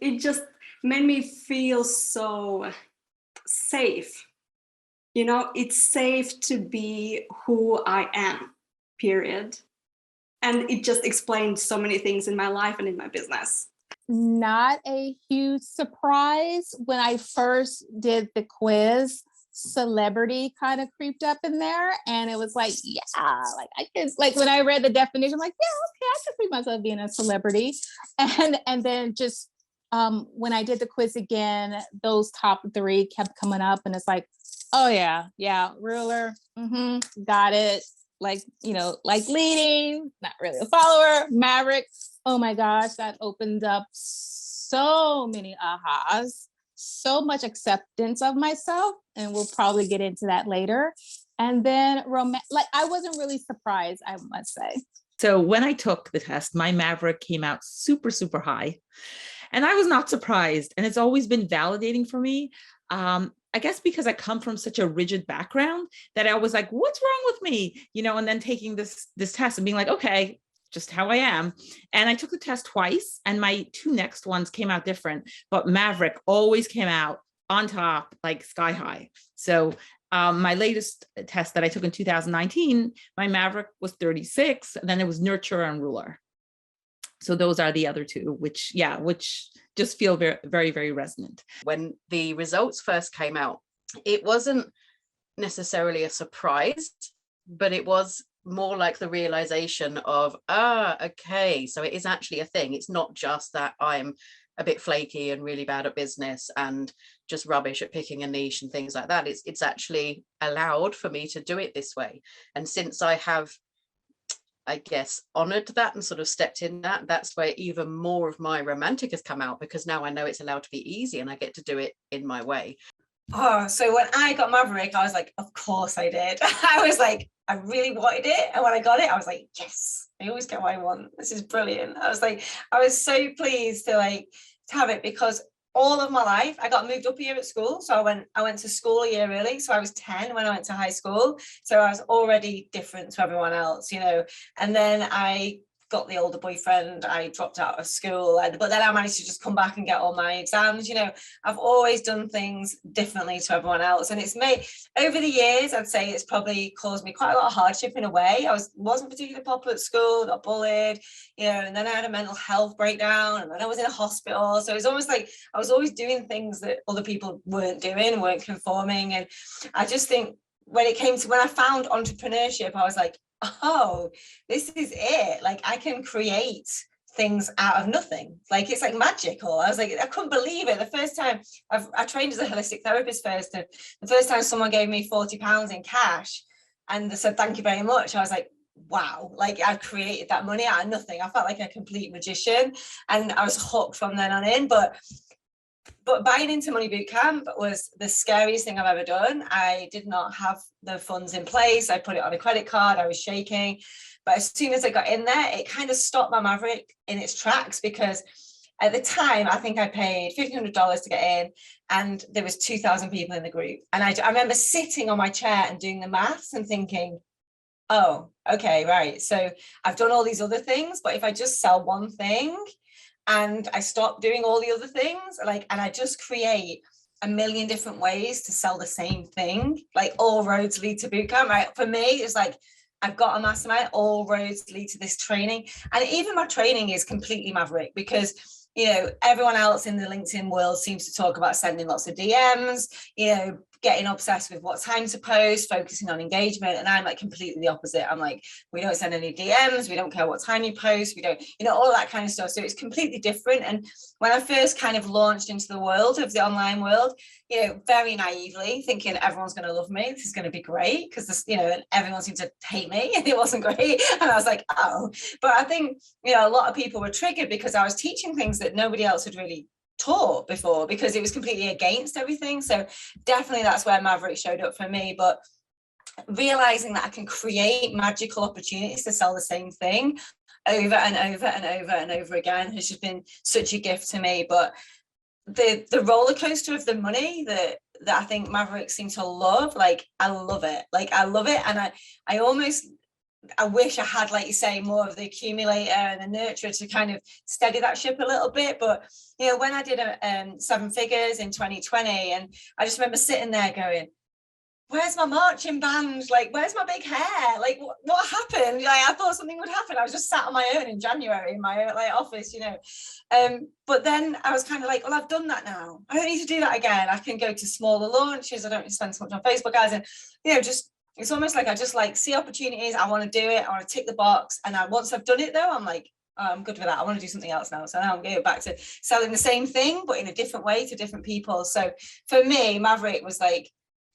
It just made me feel so safe. You know, it's safe to be who I am, period. And it just explained so many things in my life and in my business. Not a huge surprise. When I first did the quiz, celebrity kind of creeped up in there, and it was like, yeah, like I could, like when I read the definition, I'm like, yeah, okay, I could see myself being a celebrity. And then just when I did the quiz again, those top three kept coming up, and it's like, oh yeah, ruler, got it. Like, you know, like leading, not really a follower, Maverick. Oh my gosh, that opened up so many ahas, so much acceptance of myself. And we'll probably get into that later. And then like I wasn't really surprised, I must say. So when I took the test, my Maverick came out super, super high. And I was not surprised. And it's always been validating for me. I guess because I come from such a rigid background that I was like, what's wrong with me? You know, and then taking this test and being like, okay, just how I am. And I took the test twice, and my two next ones came out different, but Maverick always came out on top, like sky high. So my latest test that I took in 2019, my Maverick was 36, and then it was nurture and ruler. So those are the other two, which just feel very, very, very resonant. When the results first came out, it wasn't necessarily a surprise, but it was more like the realization of, okay, so it is actually a thing. It's not just that I'm a bit flaky and really bad at business and just rubbish at picking a niche and things like that. It's actually allowed for me to do it this way. And since I have, I guess, honored that and sort of stepped in that's where even more of my romantic has come out, because now I know it's allowed to be easy and I get to do it in my way. Oh, so when I got Maverick, I was like, of course I did. I was like, I really wanted it. And when I got it, I was like, yes, I always get what I want. This is brilliant. I was like, I was so pleased to have it, because all of my life I got moved up a year at school. So I went to school a year early. So I was 10 when I went to high school. So I was already different to everyone else, you know. And then I got the older boyfriend, I dropped out of school, but then I managed to just come back and get all my exams. You know, I've always done things differently to everyone else, and it's made, over the years, I'd say it's probably caused me quite a lot of hardship in a way. I wasn't particularly popular at school, got bullied, you know, and then I had a mental health breakdown, and then I was in a hospital. So it was almost like I was always doing things that other people weren't doing, weren't conforming. And I just think when I found entrepreneurship, I was like, oh, this is it. Like, I can create things out of nothing. Like, it's like magical. I was like, I couldn't believe it. The first time I trained as a holistic therapist first, and the first time someone gave me £40 in cash and they said, thank you very much, I was like, wow, like I've created that money out of nothing. I felt like a complete magician, and I was hooked from then on in. But buying into Money Bootcamp was the scariest thing I've ever done. I did not have the funds in place. I put it on a credit card. I was shaking. But as soon as I got in there, it kind of stopped my Maverick in its tracks, because at the time, I think I paid $1,500 to get in, and there was 2,000 people in the group. And I remember sitting on my chair and doing the maths and thinking, oh, okay, right. So I've done all these other things, but if I just sell one thing, and I stopped doing all the other things, and I just create a million different ways to sell the same thing, like all roads lead to bootcamp, right? For me, it's like, I've got a mastermind, all roads lead to this training. And even my training is completely Maverick, because, you know, everyone else in the LinkedIn world seems to talk about sending lots of DMs, you know, getting obsessed with what time to post, focusing on engagement. And I'm like completely the opposite. I'm like, we don't send any DMs, we don't care what time you post, we don't, you know, all that kind of stuff. So it's completely different. And when I first kind of launched into the world of the online world, you know, very naively thinking everyone's going to love me, this is going to be great, because this, you know, everyone seemed to hate me and it wasn't great. And I was like, oh, but I think, you know, a lot of people were triggered because I was teaching things that nobody else had really taught before, because it was completely against everything. So definitely that's where Maverick showed up for me. But realizing that I can create magical opportunities to sell the same thing over and over and over and over again has just been such a gift to me. But the roller coaster of the money that I think Mavericks seem to love, like I love it. Like I love it. And I almost I wish I had, like you say, more of the accumulator and the nurturer to kind of steady that ship a little bit. But, you know, when I did 7 figures in 2020, and I just remember sitting there going, where's my marching band? Like, where's my big hair? Like, what happened? Like, I thought something would happen. I was just sat on my own in January in my like office, you know. But then I was kind of like, well, I've done that now. I don't need to do that again. I can go to smaller launches. I don't need to spend so much on Facebook ads. And, you know, just, it's almost like I just like see opportunities. I want to do it. I want to tick the box. And once I've done it though, I'm like, oh, I'm good with that. I want to do something else now. So now I'm going back to selling the same thing, but in a different way to different people. So for me, Maverick was like,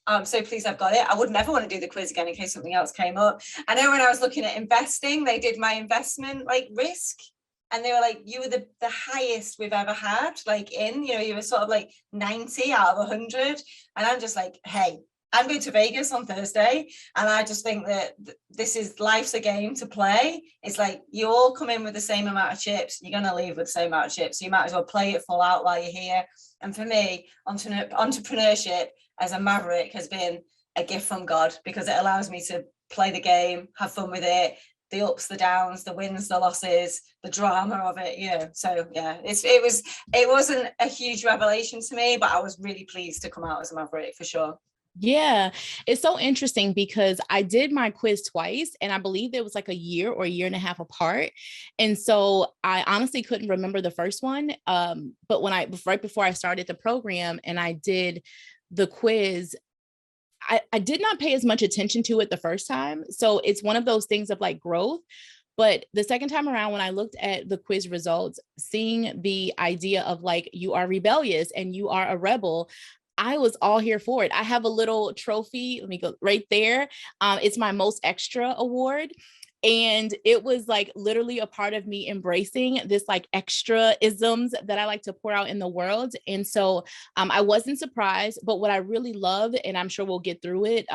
I'm so pleased I've got it. I would never want to do the quiz again in case something else came up. I know when I was looking at investing, they did my investment like risk. And they were like, you were the highest we've ever had, like you know, you were sort of like 90 out of 100. And I'm just like, hey, I'm going to Vegas on Thursday. And I just think that this is life's a game to play. It's like you all come in with the same amount of chips. You're going to leave with the same amount of chips. So you might as well play it full out while you're here. And for me, entrepreneurship as a Maverick has been a gift from God, because it allows me to play the game, have fun with it, the ups, the downs, the wins, the losses, the drama of it. Yeah. So yeah, it wasn't a huge revelation to me, but I was really pleased to come out as a Maverick for sure. Yeah, it's so interesting because I did my quiz twice and I believe it was like a year or a year and a half apart. And so I honestly couldn't remember the first one. But right before I started the program and I did the quiz, I did not pay as much attention to it the first time. So it's one of those things of like growth. But the second time around, when I looked at the quiz results, seeing the idea of like, you are rebellious and you are a rebel, I was all here for it. I have a little trophy. Let me go right there. It's my most extra award. And it was like literally a part of me embracing this like extra isms that I like to pour out in the world. And so I wasn't surprised, but what I really love, and I'm sure we'll get through it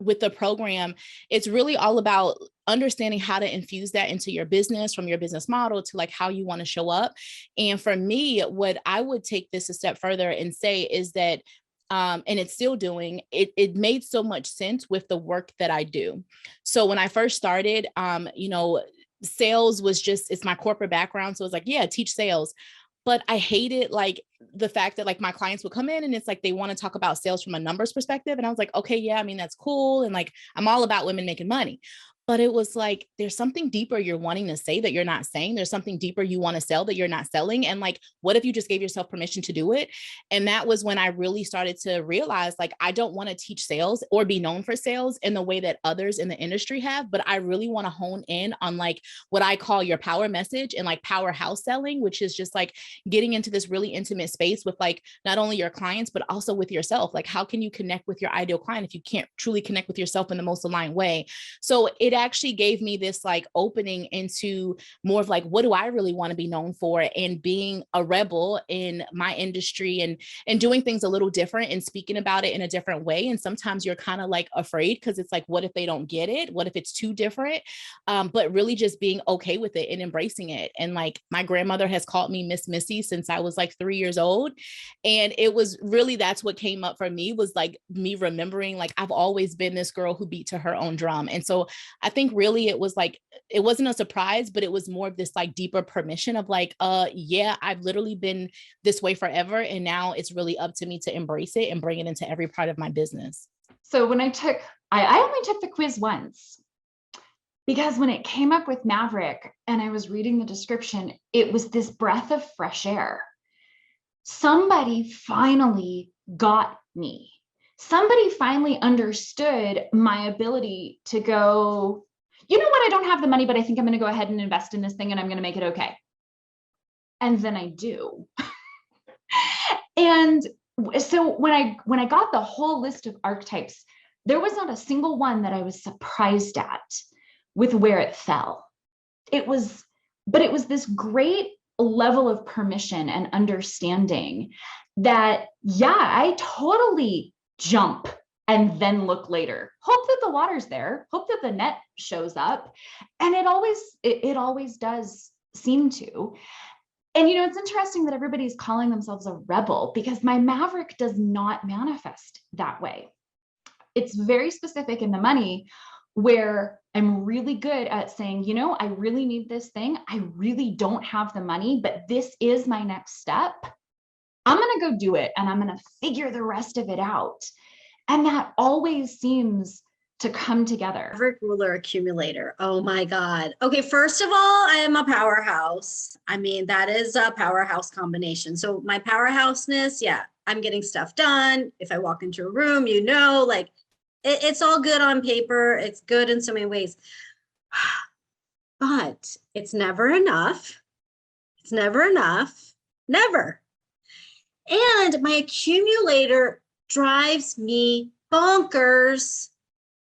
with the program, it's really all about understanding how to infuse that into your business, from your business model to like how you want to show up. And for me, what I would take this a step further and say is that and it's still doing it. It made so much sense with the work that I do. So when I first started, you know, sales was just, it's my corporate background. So it's like, yeah, teach sales. But I hated like the fact that like my clients would come in and it's like, they want to talk about sales from a numbers perspective. And I was like, okay, yeah, I mean, that's cool. And like, I'm all about women making money. But it was like, there's something deeper you're wanting to say that you're not saying. There's something deeper you want to sell that you're not selling. And like, what if you just gave yourself permission to do it? And that was when I really started to realize, like, I don't want to teach sales or be known for sales in the way that others in the industry have, but I really want to hone in on like what I call your power message and like powerhouse selling, which is just like getting into this really intimate space with like, not only your clients, but also with yourself. Like, how can you connect with your ideal client if you can't truly connect with yourself in the most aligned way? So it actually gave me this like opening into more of like, what do I really want to be known for, and being a rebel in my industry and doing things a little different and speaking about it in a different way. And sometimes you're kind of like afraid because it's like, what if they don't get it? What if it's too different? But really just being okay with it and embracing it. And like my grandmother has called me Miss Missy since I was like 3 years old. And it was really, that's what came up for me, was like me remembering like I've always been this girl who beat to her own drum. And so I think really it was like, it wasn't a surprise, but it was more of this like deeper permission of like, yeah, I've literally been this way forever. And now it's really up to me to embrace it and bring it into every part of my business. So when I only took the quiz once, because when it came up with Maverick and I was reading the description, it was this breath of fresh air. Somebody finally got me. Somebody finally understood my ability to go, you know what, I don't have the money, but I think I'm going to go ahead and invest in this thing and I'm going to make it okay. And then I do. And so when I got the whole list of archetypes, there was not a single one that I was surprised at with where it fell. But it was this great level of permission and understanding that, yeah, I totally jump and then look later. Hope that the water's there, hope that the net shows up. And it always does seem to. And, you know, it's interesting that everybody's calling themselves a rebel, because my Maverick does not manifest that way. It's very specific in the money where I'm really good at saying, you know, I really need this thing. I really don't have the money, but this is my next step. I'm going to go do it and I'm going to figure the rest of it out. And that always seems to come together. Maverick ruler accumulator. Oh my God. Okay, first of all, I am a powerhouse. I mean, that is a powerhouse combination. So my powerhouseness, yeah, I'm getting stuff done. If I walk into a room, you know, like it's all good on paper. It's good in so many ways. But it's never enough. It's never enough. Never. And my accumulator drives me bonkers.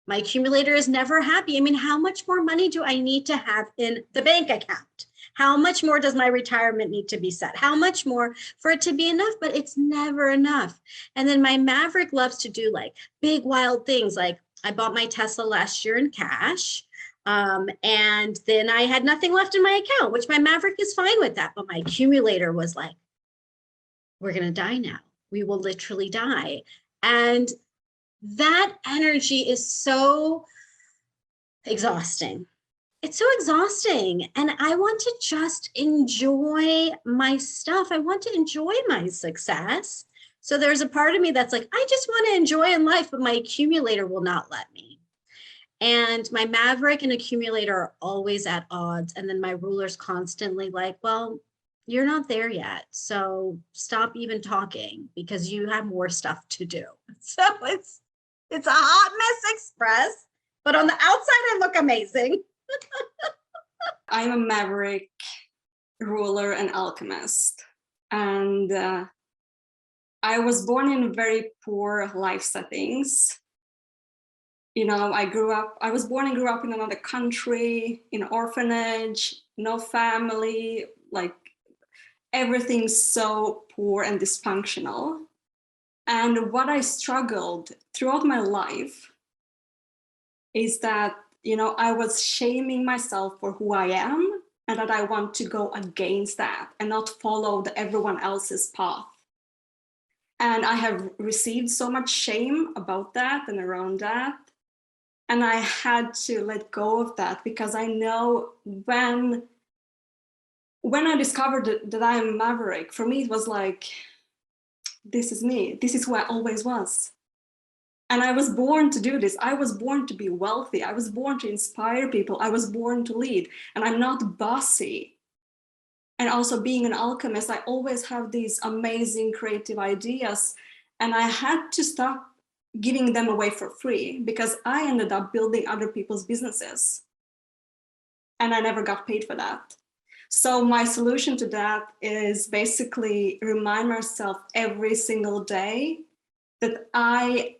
My accumulator is never happy. I mean, how much more money do I need to have in the bank account? How much more does my retirement need to be set? How much more for it to be enough? But it's never enough. And then my Maverick loves to do like big, wild things. Like I bought my Tesla last year in cash. And then I had nothing left in my account, which my Maverick is fine with that. But my accumulator was like, we're going to die now. We will literally die. And that energy is so exhausting. It's so exhausting. And I want to just enjoy my stuff. I want to enjoy my success. So there's a part of me that's like, I just want to enjoy in life, but my accumulator will not let me. And my Maverick and accumulator are always at odds. And then my ruler's constantly like, well, you're not there yet. So stop even talking because you have more stuff to do. So it's a hot mess express, but on the outside, I look amazing. I'm a Maverick ruler and alchemist. And I was born in very poor life settings. You know, I was born and grew up in another country, in an orphanage, no family, like everything's so poor and dysfunctional. And what I struggled throughout my life is that, you know, I was shaming myself for who I am and that I want to go against that and not follow everyone else's path. And I have received so much shame about that and around that. And I had to let go of that because I know when I discovered that I am Maverick, for me, it was like, this is me. This is who I always was. And I was born to do this. I was born to be wealthy. I was born to inspire people. I was born to lead. And I'm not bossy. And also being an alchemist, I always have these amazing creative ideas. And I had to stop giving them away for free because I ended up building other people's businesses. And I never got paid for that. So my solution to that is basically remind myself every single day that I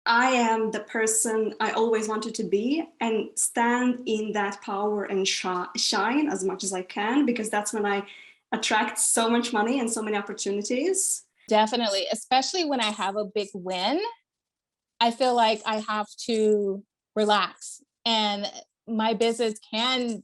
am the person I always wanted to be and stand in that power and shine as much as I can, because that's when I attract so much money and so many opportunities. Definitely, especially when I have a big win, I feel like I have to relax and my business can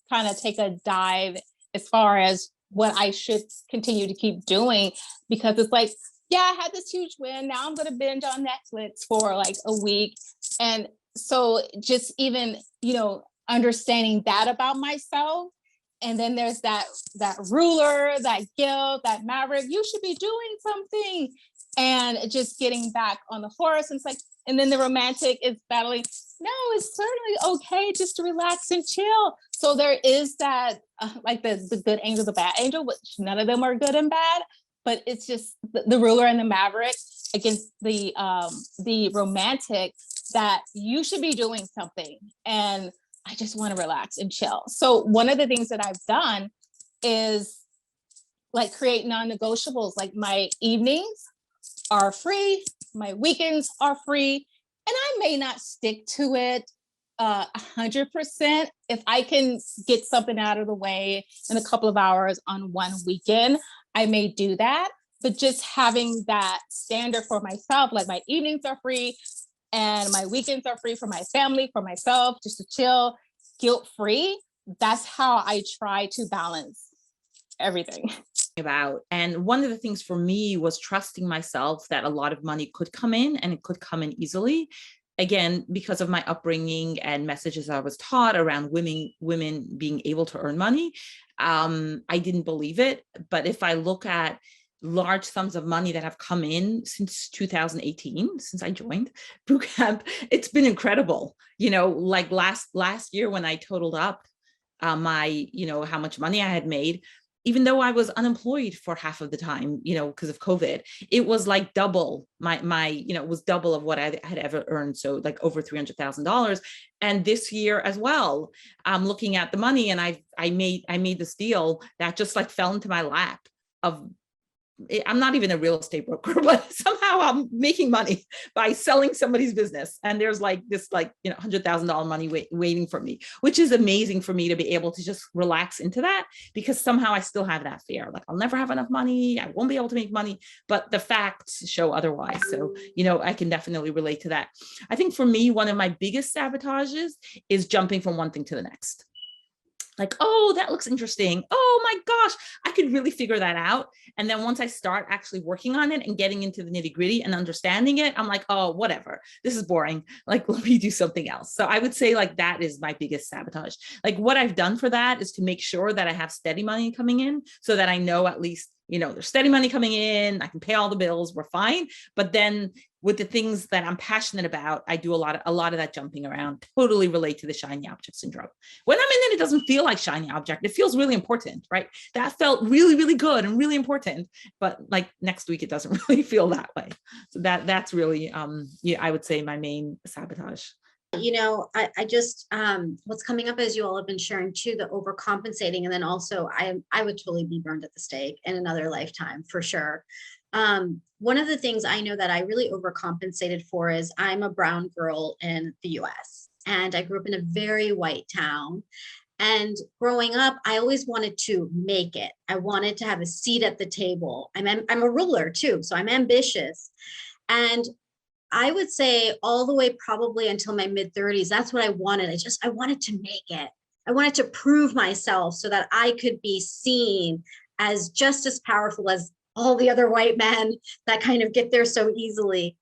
kind of take a dive as far as what I should continue to keep doing, because it's like, yeah, I had this huge win. Now I'm going to binge on Netflix for like a week. And so just even, you know, understanding that about myself. And then there's that ruler, that guilt, that Maverick, you should be doing something. And just getting back on the horse. And it's like, and then the romantic is battling. No, it's certainly okay just to relax and chill. So there is that, like the good angel, the bad angel, which none of them are good and bad, but it's just the ruler and the Maverick against the romantic, that you should be doing something. And I just want to relax and chill. So one of the things that I've done is like create non-negotiables, like my evenings are free, my weekends are free, and I may not stick to it 100%. If I can get something out of the way in a couple of hours on one weekend, I may do that. But just having that standard for myself, like my evenings are free and my weekends are free for my family, for myself, just to chill, guilt-free. That's how I try to balance everything. About. And one of the things for me was trusting myself that a lot of money could come in and it could come in easily. again, because of my upbringing and messages I was taught around women being able to earn money, I didn't believe it. But if I look at large sums of money that have come in since 2018, since I joined bootcamp, it's been incredible. Like last year when I totaled up my, how much money I had made, even though I was unemployed for half of the time, because of COVID, it was like double my it was double of what I had ever earned. So like over $300,000. And this year as well, I'm looking at the money, and I made this deal that just like fell into my lap of, I'm not even a real estate broker, but somehow I'm making money by selling somebody's business. And there's like this $100,000 money waiting for me, which is amazing for me to be able to just relax into that, because somehow I still have that fear. Like I'll never have enough money. I won't be able to make money, but the facts show otherwise. So, I can definitely relate to that. I think for me, one of my biggest sabotages is jumping from one thing to the next. Like, oh, that looks interesting. Oh my gosh, I could really figure that out. And then once I start actually working on it and getting into the nitty gritty and understanding it, I'm like, oh, whatever, this is boring. Like, let me do something else. So I would say like that is my biggest sabotage. Like what I've done for that is to make sure that I have steady money coming in, so that I know at least, there's steady money coming in, I can pay all the bills, we're fine. But then with the things that I'm passionate about, I do a lot of that jumping around. Totally relate to the shiny object syndrome. When I'm in it, it doesn't feel like shiny object. It feels really important, right? That felt really, really good and really important. But like next week, it doesn't really feel that way. So that's really, I would say my main sabotage. I just, what's coming up as you all have been sharing too, the overcompensating. And then also I would totally be burned at the stake in another lifetime for sure. One of the things I know that I really overcompensated for is I'm a brown girl in the US, and I grew up in a very white town. And growing up, I always wanted to make it. I wanted to have a seat at the table. I'm a ruler too, so I'm ambitious. And I would say all the way probably until my mid 30s, that's what I wanted. I wanted to make it. I wanted to prove myself so that I could be seen as just as powerful as all the other white men that kind of get there so easily.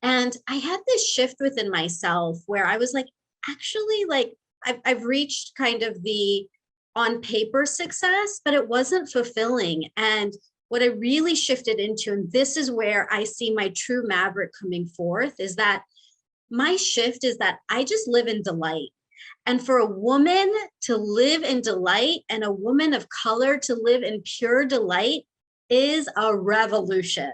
And I had this shift within myself where I was like, actually, like I've reached kind of the on paper success, but it wasn't fulfilling. And what I really shifted into, and this is where I see my true Maverick coming forth, is that my shift is that I just live in delight. And for a woman to live in delight and a woman of color to live in pure delight is a revolution.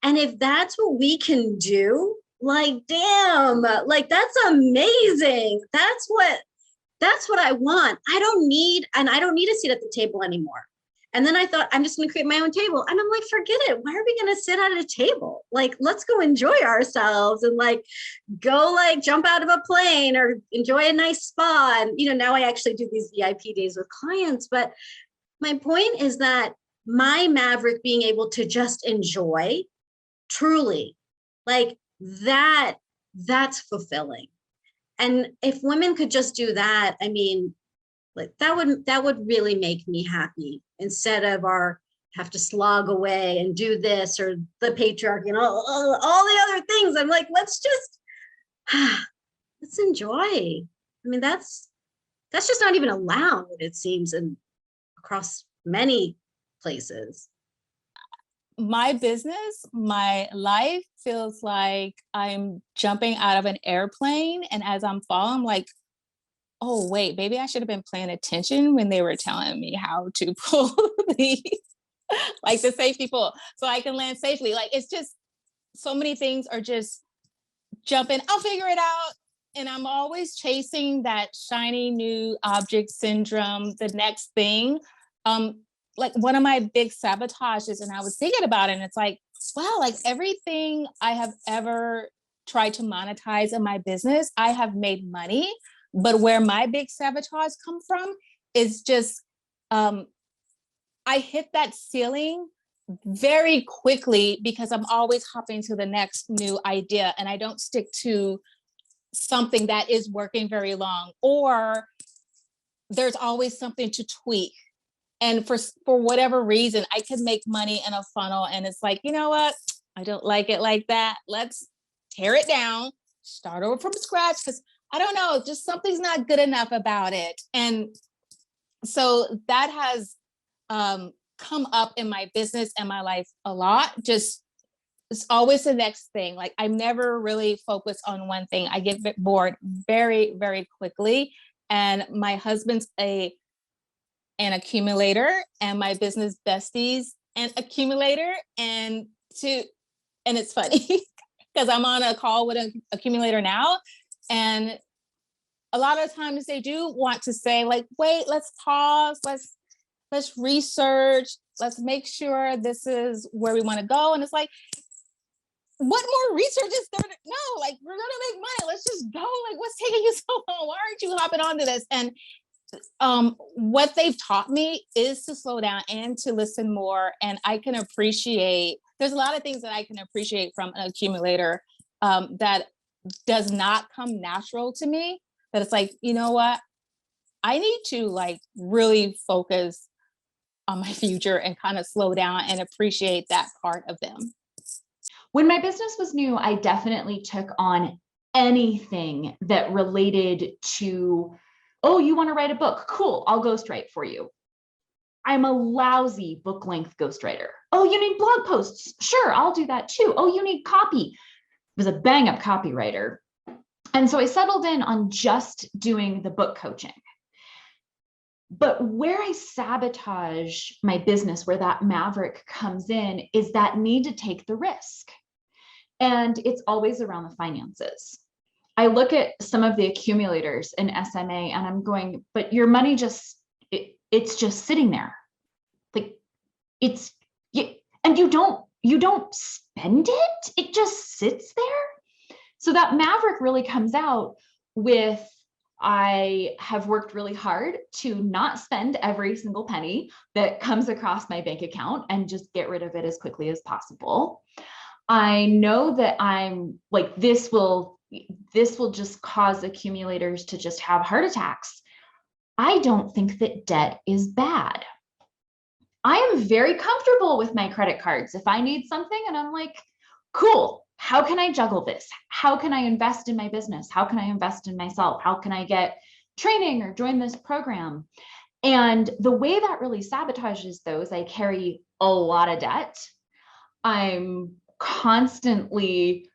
And if that's what we can do, like, damn, like that's amazing. That's what I want. I don't need a seat at the table anymore. And then I thought, I'm just going to create my own table. And I'm like, forget it. Why are we going to sit at a table? Like, let's go enjoy ourselves and like, go like jump out of a plane or enjoy a nice spa. And, now I actually do these VIP days with clients. But my point is that my Maverick being able to just enjoy truly, like that's fulfilling. And if women could just do that, I mean, like that would really make me happy, instead of our have to slog away and do this or the patriarchy and all the other things. I'm like, let's enjoy. I mean, that's just not even allowed, it seems, across many places. My business, my life feels like I'm jumping out of an airplane, and as I'm falling, I'm like, oh wait, maybe I should have been paying attention when they were telling me how to pull the safety pull so I can land safely. Like, it's just so many things are just jumping. I'll figure it out. And I'm always chasing that shiny new object syndrome, the next thing. Like one of my big sabotages, and I was thinking about it, and it's like, wow, like everything I have ever tried to monetize in my business, I have made money. But where my big sabotage come from is just, I hit that ceiling very quickly because I'm always hopping to the next new idea, and I don't stick to something that is working very long, or there's always something to tweak. And for whatever reason, I could make money in a funnel, and it's like, you know what? I don't like it like that. Let's tear it down, start over from scratch because I don't know, just something's not good enough about it. And so that has come up in my business and my life a lot. Just it's always the next thing. Like I'm never really focused on one thing. I get bored very, very quickly. And my husband's an accumulator, and my business besties an accumulator. And it's funny because I'm on a call with an accumulator now. And a lot of times they do want to say like, wait, let's pause. Let's research. Let's make sure this is where we want to go. And it's like, what more research is there? No, like we're gonna make money. Let's just go. Like, what's taking you so long? Why aren't you hopping onto this? And what they've taught me is to slow down and to listen more. And I can appreciate. There's a lot of things that I can appreciate from an accumulator that does not come natural to me. That it's like, you know what? I need to like really focus on my future and kind of slow down and appreciate that part of them. When my business was new, I definitely took on anything that related to, oh, you want to write a book? Cool, I'll ghostwrite for you. I'm a lousy book length ghostwriter. Oh, you need blog posts? Sure, I'll do that too. Oh, you need copy. I was a bang up copywriter. And so I settled in on just doing the book coaching. But where I sabotage my business, where that Maverick comes in, is that need to take the risk. And it's always around the finances. I look at some of the accumulators in SMA and I'm going, but your money it's just sitting there. Like and you don't spend it. It just sits there. So that Maverick really comes out with, I have worked really hard to not spend every single penny that comes across my bank account and just get rid of it as quickly as possible. I know that I'm like, this will just cause accumulators to just have heart attacks. I don't think that debt is bad. I am very comfortable with my credit cards. If I need something and I'm like, cool, how can I juggle this? How can I invest in my business? How can I invest in myself? How can I get training or join this program? And the way that really sabotages those, I carry a lot of debt. I'm constantly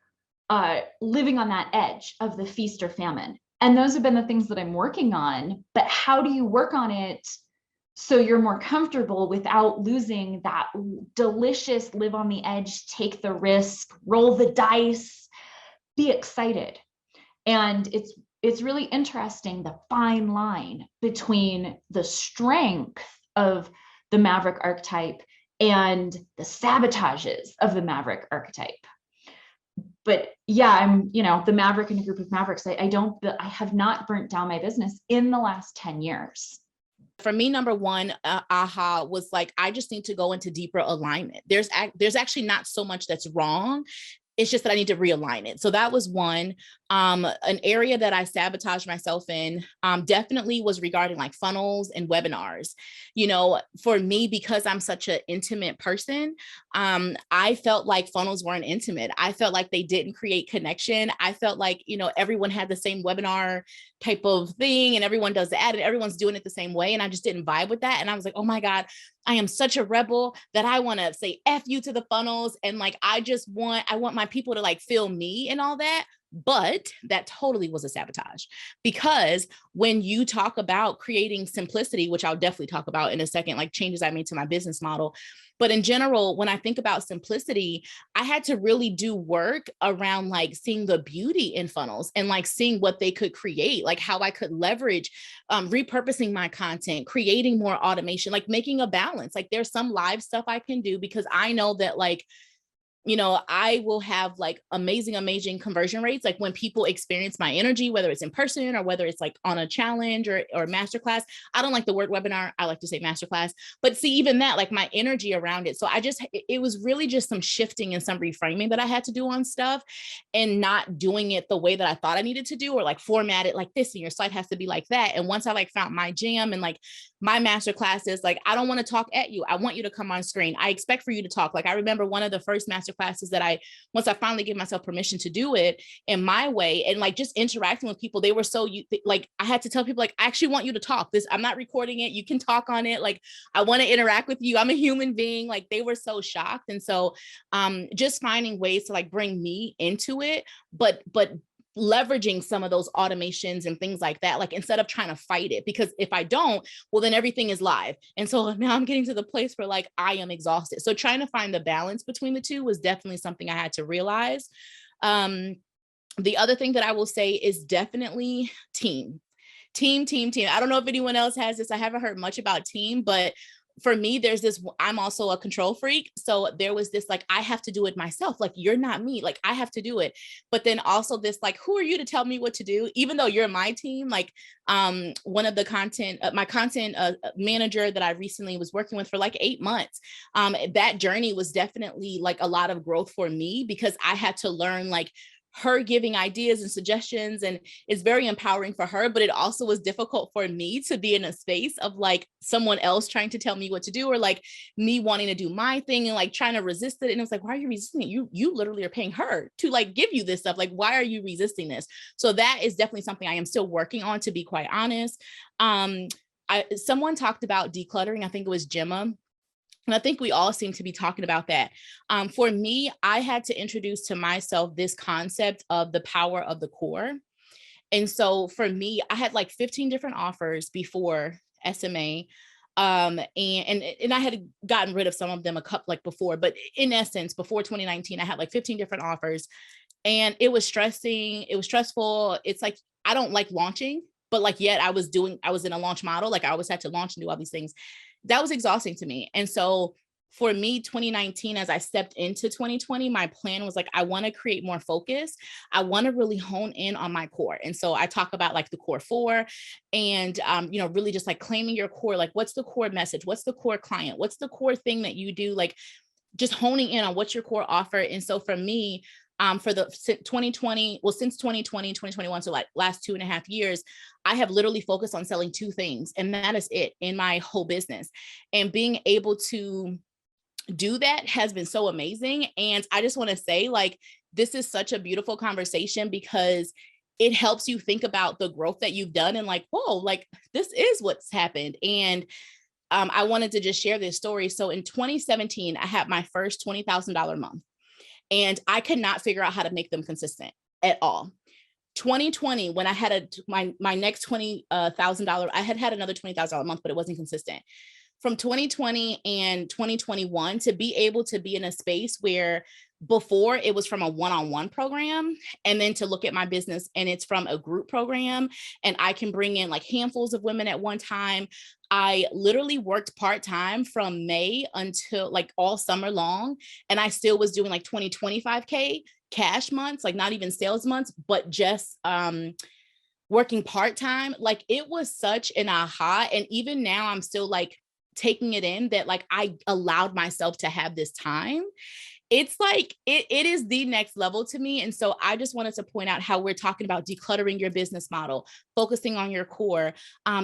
living on that edge of the feast or famine. And those have been the things that I'm working on. But how do you work on it so you're more comfortable without losing that delicious live on the edge, take the risk, roll the dice, be excited? And it's really interesting, the fine line between the strength of the Maverick archetype and the sabotages of the Maverick archetype. But yeah, I'm, the Maverick in a group of Mavericks. I have not burnt down my business in the last 10 years. For me, number one, aha was like, I just need to go into deeper alignment. There's actually not so much that's wrong. It's just that I need to realign it. So that was one. An area that I sabotaged myself in definitely was regarding like funnels and webinars. For me, because I'm such an intimate person, I felt like funnels weren't intimate. I felt like they didn't create connection. I felt like, everyone had the same webinar type of thing and everyone does the ad and everyone's doing it the same way. And I just didn't vibe with that. And I was like, oh my God, I am such a rebel that I want to say F you to the funnels. And like, I want my people to like feel me and all that. But that totally was a sabotage, because when you talk about creating simplicity, which I'll definitely talk about in a second, like changes I made to my business model. But in general, when I think about simplicity, I had to really do work around like seeing the beauty in funnels and like seeing what they could create, like how I could leverage, repurposing my content, creating more automation, like making a balance. Like there's some live stuff I can do because I know that like, I will have like amazing conversion rates. Like when people experience my energy, whether it's in person or whether it's like on a challenge or masterclass. I don't like the word webinar. I like to say masterclass, but see, even that, like my energy around it. So it was really just some shifting and some reframing that I had to do on stuff and not doing it the way that I thought I needed to do, or like format it like this and your slide has to be like that. And once I like found my jam and like my masterclasses, like, I don't want to talk at you. I want you to come on screen. I expect for you to talk. Like I remember one of the first masterclasses masterclasses that once I finally gave myself permission to do it in my way, and like just interacting with people, they were so like, I had to tell people like, I actually want you to talk. I'm not recording it. You can talk on it. Like, I want to interact with you. I'm a human being. Like, they were so shocked. And so just finding ways to like bring me into it, but leveraging some of those automations and things like that, like instead of trying to fight it, because if I don't, well, then everything is live. And so now I'm getting to the place where like, I am exhausted. So trying to find the balance between the two was definitely something I had to realize. The other thing that I will say is definitely team. I don't know if anyone else has this. I haven't heard much about team, but for me, there's this, I'm also a control freak. So there was this, like, I have to do it myself. Like, you're not me. Like, I have to do it. But then also this, like, who are you to tell me what to do? Even though you're my team, like, one of the my content manager that I recently was working with for like 8 months, that journey was definitely like a lot of growth for me, because I had to learn, like, her giving ideas and suggestions, and it's very empowering for her, but it also was difficult for me to be in a space of like someone else trying to tell me what to do, or like me wanting to do my thing and like trying to resist it. And it was like, why are you resisting it? You literally are paying her to like give you this stuff. Like, why are you resisting this? So that is definitely something I am still working on, to be quite honest. Someone talked about decluttering. I think it was Gemma. And I think we all seem to be talking about that. For me, I had to introduce to myself this concept of the power of the core. And so for me, I had like 15 different offers before SMA. And I had gotten rid of some of them a couple like before, but in essence, before 2019, I had like 15 different offers, and it was stressing. It was stressful. It's like, I don't like launching, but like, yet I was in a launch model. Like, I always had to launch and do all these things. That was exhausting to me. And so for me, 2019, as I stepped into 2020, my plan was like, I want to create more focus. I want to really hone in on my core. And so I talk about like the core 4 and, really just like claiming your core, like what's the core message? What's the core client? What's the core thing that you do? Like just honing in on what's your core offer. And so for me, for the 2020, well, since 2020, 2021, so like last 2.5 years, I have literally focused on selling 2 things, and that is it in my whole business. And being able to do that has been so amazing. And I just want to say, like, this is such a beautiful conversation, because it helps you think about the growth that you've done and like, whoa, like this is what's happened. And I wanted to just share this story. So in 2017, I had my first $20,000 month. And I could not figure out how to make them consistent at all. 2020, when I had my next $20,000, I had another $20,000 a month, but it wasn't consistent. From 2020 and 2021, to be able to be in a space where before it was from a one-on-one program, and then to look at my business and it's from a group program, and I can bring in like handfuls of women at one time. I literally worked part-time from May until like all summer long. And I still was doing like 20, 25K cash months, like not even sales months, but just working part-time. Like it was such an aha. And even now I'm still like taking it in that like I allowed myself to have this time. It's like, it is the next level to me. And so I just wanted to point out how we're talking about decluttering your business model, focusing on your core,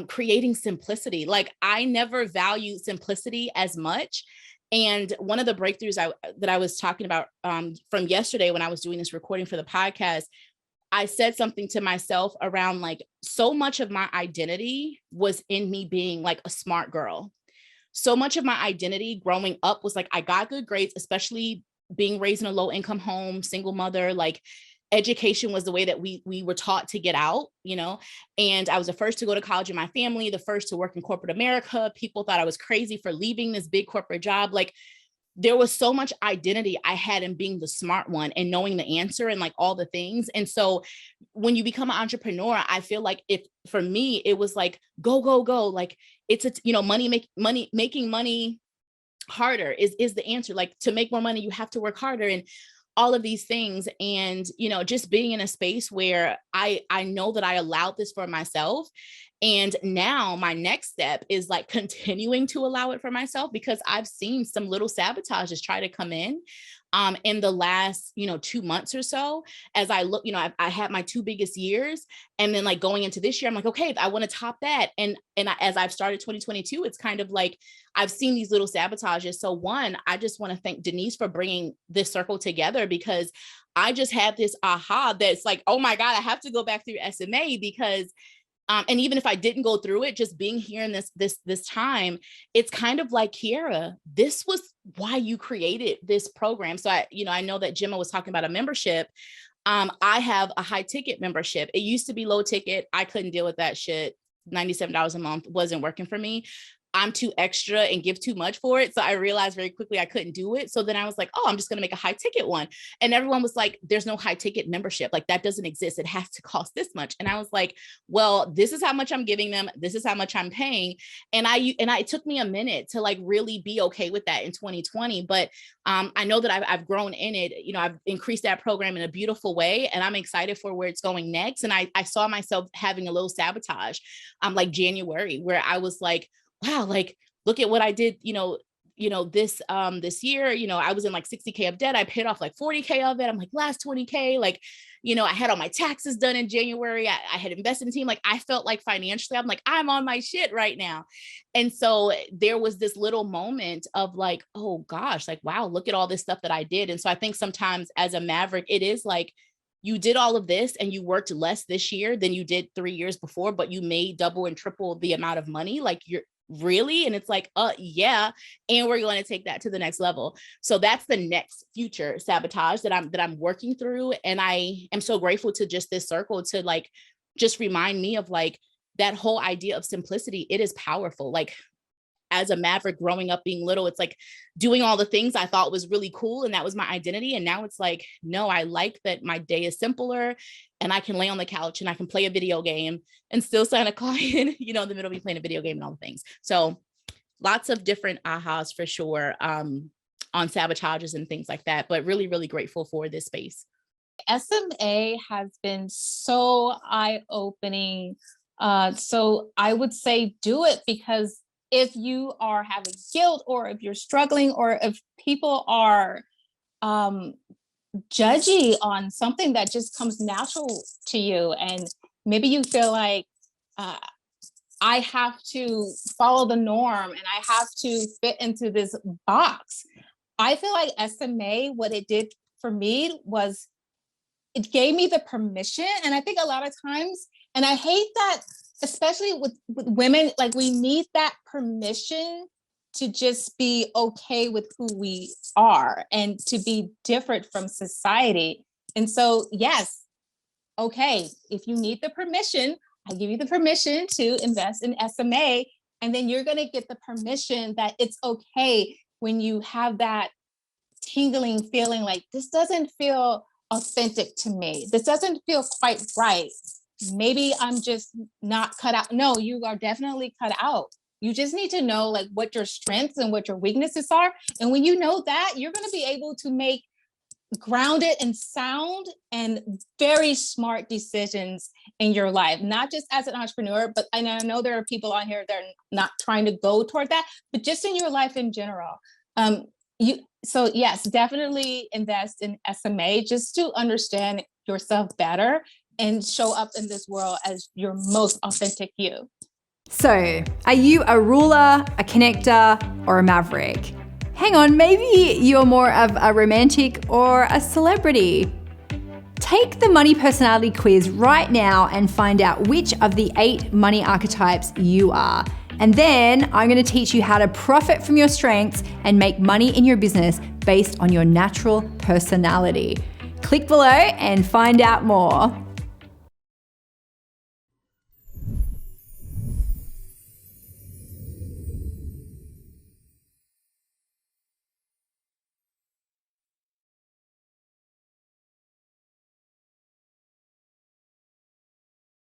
creating simplicity. Like I never valued simplicity as much. And one of the breakthroughs that I was talking about from yesterday when I was doing this recording for the podcast, I said something to myself around like, so much of my identity was in me being like a smart girl. So much of my identity growing up was like, I got good grades, especially being raised in a low income home, single mother, like education was the way that we were taught to get out, and I was the first to go to college in my family, the first to work in corporate America. People thought I was crazy for leaving this big corporate job. Like there was so much identity I had in being the smart one and knowing the answer and like all the things. And so when you become an entrepreneur, I feel like for me, it was like, go, go, go. Like it's making money harder is the answer. Like to make more money, you have to work harder and all of these things. And, just being in a space where I know that I allowed this for myself. And now my next step is like continuing to allow it for myself, because I've seen some little sabotages try to come in the last, 2 months or so. As I look, I had my 2 biggest years, and then like going into this year, I'm like, okay, I want to top that. As I've started 2022, it's kind of like, I've seen these little sabotages. So one, I just want to thank Denise for bringing this circle together, because I just had this aha that's like, oh my God, I have to go back through SMA, because and even if I didn't go through it, just being here in this time, it's kind of like, Kiera, this was why you created this program. So I know that Gemma was talking about a membership. I have a high ticket membership. It used to be low ticket. I couldn't deal with that shit. $97 a month wasn't working for me. I'm too extra and give too much for it. So I realized very quickly I couldn't do it. So then I was like, oh, I'm just going to make a high ticket one. And everyone was like, there's no high ticket membership. Like, that doesn't exist. It has to cost this much. And I was like, well, this is how much I'm giving them. This is how much I'm paying. And it took me a minute to like really be okay with that in 2020. But I know that I've grown in it. I've increased that program in a beautiful way, and I'm excited for where it's going next. And I saw myself having a little sabotage like January, where I was like, wow, like, look at what I did, this year, I was in like 60K of debt. I paid off like 40K of it. I'm like, last 20K, like, I had all my taxes done in January. I had invested in team. Like, I felt like financially, I'm like, I'm on my shit right now. And so there was this little moment of like, oh gosh, like, wow, look at all this stuff that I did. And so I think sometimes as a Maverick, it is like, you did all of this and you worked less this year than you did 3 years before, but you made double and triple the amount of money. Like, you're really? And it's like, yeah. And we're going to take that to the next level. So that's the next future sabotage that I'm working through. And I am so grateful to just this circle to like, just remind me of like that whole idea of simplicity. It is powerful. Like, as a Maverick growing up being little, it's like doing all the things I thought was really cool. And that was my identity. And now it's like, no, I like that my day is simpler and I can lay on the couch and I can play a video game and still sign a client, in the middle of me playing a video game and all the things. So lots of different ahas for sure on sabotages and things like that, but really, really grateful for this space. SMA has been so eye-opening. So I would say do it, because if you are having guilt, or if you're struggling, or if people are judgy on something that just comes natural to you, and maybe you feel like I have to follow the norm and I have to fit into this box. I feel like SMA, what it did for me was it gave me the permission. And I think a lot of times, and I hate that, especially with women, like, we need that permission to just be okay with who we are and to be different from society. And so, yes, okay, if you need the permission, I give you the permission to invest in SMA, and then you're going to get the permission that it's okay when you have that tingling feeling like, this doesn't feel authentic to me. This doesn't feel quite right. Maybe I'm just not cut out. No, you are definitely cut out. You just need to know like what your strengths and what your weaknesses are. And when you know that, you're going to be able to make grounded and sound and very smart decisions in your life, not just as an entrepreneur, but I know there are people on here that are not trying to go toward that, but just in your life in general. So yes, definitely invest in SMA just to understand yourself better and show up in this world as your most authentic you. So, are you a ruler, a connector, or a maverick? Hang on, maybe you're more of a romantic or a celebrity. Take the money personality quiz right now and find out which of the 8 money archetypes you are. And then I'm going to teach you how to profit from your strengths and make money in your business based on your natural personality. Click below and find out more.